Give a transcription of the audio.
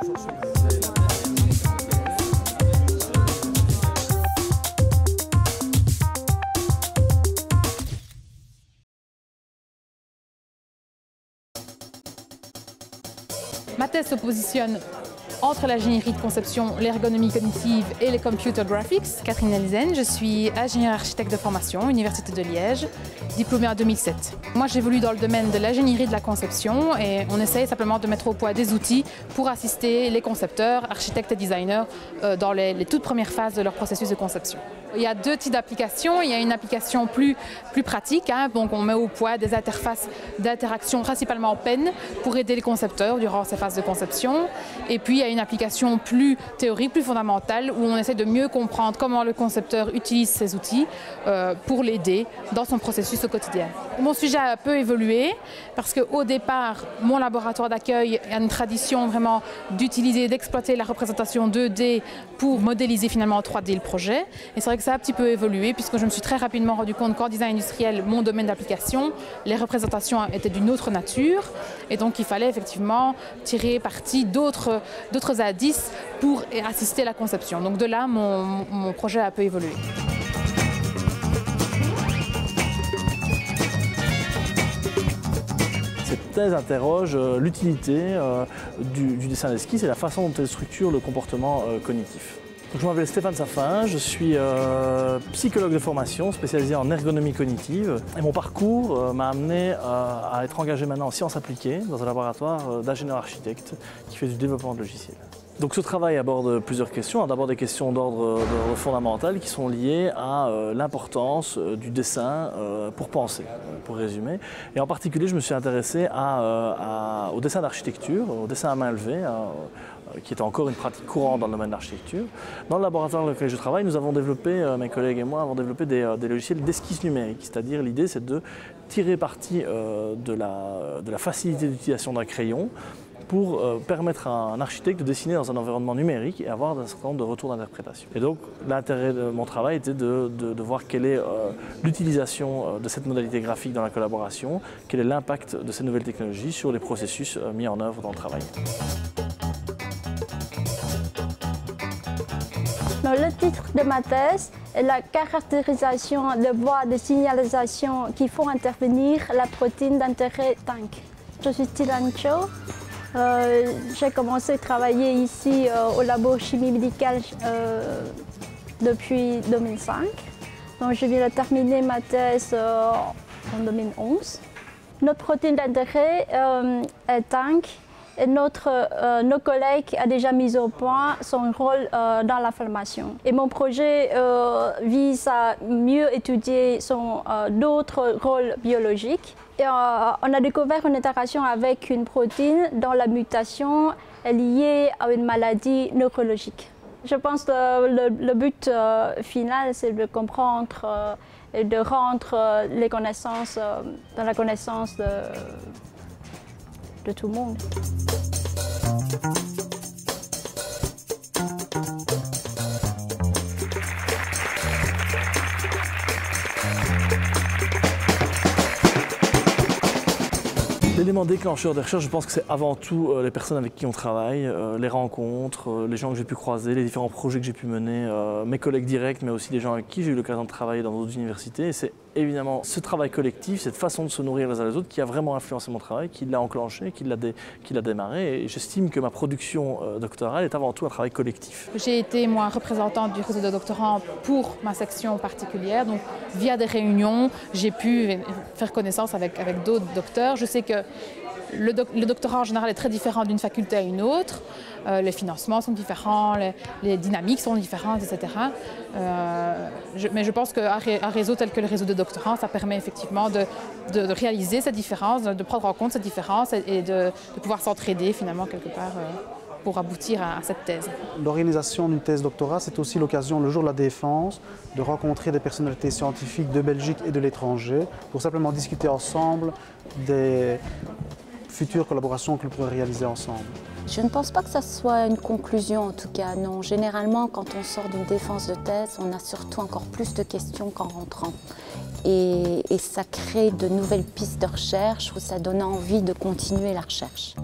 Ma thèse se positionne entre l'ingénierie de conception, l'ergonomie cognitive et les computer graphics. Catherine Elzen, je suis ingénieure architecte de formation, Université de Liège, diplômée en 2007. Moi j'évolue dans le domaine de l'ingénierie de la conception et on essaye simplement de mettre au point des outils pour assister les concepteurs, architectes et designers dans les toutes premières phases de leur processus de conception. Il y a deux types d'applications. Il y a une application plus pratique, donc on met au point des interfaces d'interaction principalement PEN pour aider les concepteurs durant ces phases de conception. Et puis il y a une application plus théorique, plus fondamentale, où on essaie de mieux comprendre comment le concepteur utilise ces outils pour l'aider dans son processus au quotidien. Mon sujet a un peu évolué parce qu'au départ, mon laboratoire d'accueil a une tradition vraiment d'utiliser, d'exploiter la représentation 2D pour modéliser finalement en 3D le projet. Et c'est vrai que ça a un petit peu évolué puisque je me suis très rapidement rendu compte qu'en design industriel, mon domaine d'application, les représentations étaient d'une autre nature et donc il fallait effectivement tirer parti d'autres indices pour assister à la conception. Donc de là, mon projet a un peu évolué. Cette thèse interroge l'utilité du dessin d'esquisse et la façon dont elle structure le comportement cognitif. Donc, je m'appelle Stéphane Saffin, je suis psychologue de formation spécialisé en ergonomie cognitive et mon parcours m'a amené à être engagé maintenant en sciences appliquées dans un laboratoire d'ingénieur architecte qui fait du développement de logiciels. Donc ce travail aborde plusieurs questions, d'abord des questions d'ordre fondamental qui sont liées à l'importance du dessin pour penser, pour résumer. Et en particulier, je me suis intéressé au dessin d'architecture, au dessin à main levée, qui est encore une pratique courante dans le domaine de l'architecture. Dans le laboratoire dans lequel je travaille, nous avons développé, mes collègues et moi, avons développé des logiciels d'esquisse numérique, c'est-à-dire l'idée c'est de tirer parti de la facilité d'utilisation d'un crayon pour permettre à un architecte de dessiner dans un environnement numérique et avoir un certain nombre de retours d'interprétation. Et donc l'intérêt de mon travail était de voir quelle est l'utilisation de cette modalité graphique dans la collaboration, quel est l'impact de ces nouvelles technologies sur les processus mis en œuvre dans le travail. Le titre de ma thèse est la caractérisation de voies de signalisation qui font intervenir la protéine d'intérêt TANK. Je suis Tilan Cho. J'ai commencé à travailler ici au labo chimie médicale depuis 2005. Donc, je viens de terminer ma thèse en 2011. Notre protéine d'intérêt est TANK et nos collègues ont déjà mis au point son rôle dans l'inflammation. Et mon projet vise à mieux étudier d'autres rôles biologiques. Et on a découvert une interaction avec une protéine dont la mutation est liée à une maladie neurologique. Je pense que le but final, c'est de comprendre et de rendre les connaissances dans la connaissance de tout le monde. L'élément déclencheur des recherches, je pense que c'est avant tout les personnes avec qui on travaille, les rencontres, les gens que j'ai pu croiser, les différents projets que j'ai pu mener, mes collègues directs, mais aussi des gens avec qui j'ai eu l'occasion de travailler dans d'autres universités. Et c'est évidemment ce travail collectif, cette façon de se nourrir les uns les autres qui a vraiment influencé mon travail, qui l'a enclenché, qui l'a démarré. Et j'estime que ma production doctorale est avant tout un travail collectif. J'ai été, moi, représentante du réseau de doctorants pour ma section particulière. Donc, via des réunions, j'ai pu faire connaissance avec d'autres docteurs. Je sais que le doctorat en général est très différent d'une faculté à une autre. Les financements sont différents, les dynamiques sont différentes, etc. Mais je pense qu'un réseau tel que le réseau de doctorants, ça permet effectivement de réaliser cette différence, de prendre en compte cette différence et de pouvoir s'entraider finalement quelque part pour aboutir à cette thèse. L'organisation d'une thèse doctorat, c'est aussi l'occasion, le jour de la défense, de rencontrer des personnalités scientifiques de Belgique et de l'étranger pour simplement discuter ensemble des futures collaborations que l'on pourrait réaliser ensemble. Je ne pense pas que ça soit une conclusion en tout cas, non. Généralement, quand on sort d'une défense de thèse, on a surtout encore plus de questions qu'en rentrant. Et ça crée de nouvelles pistes de recherche où ça donne envie de continuer la recherche.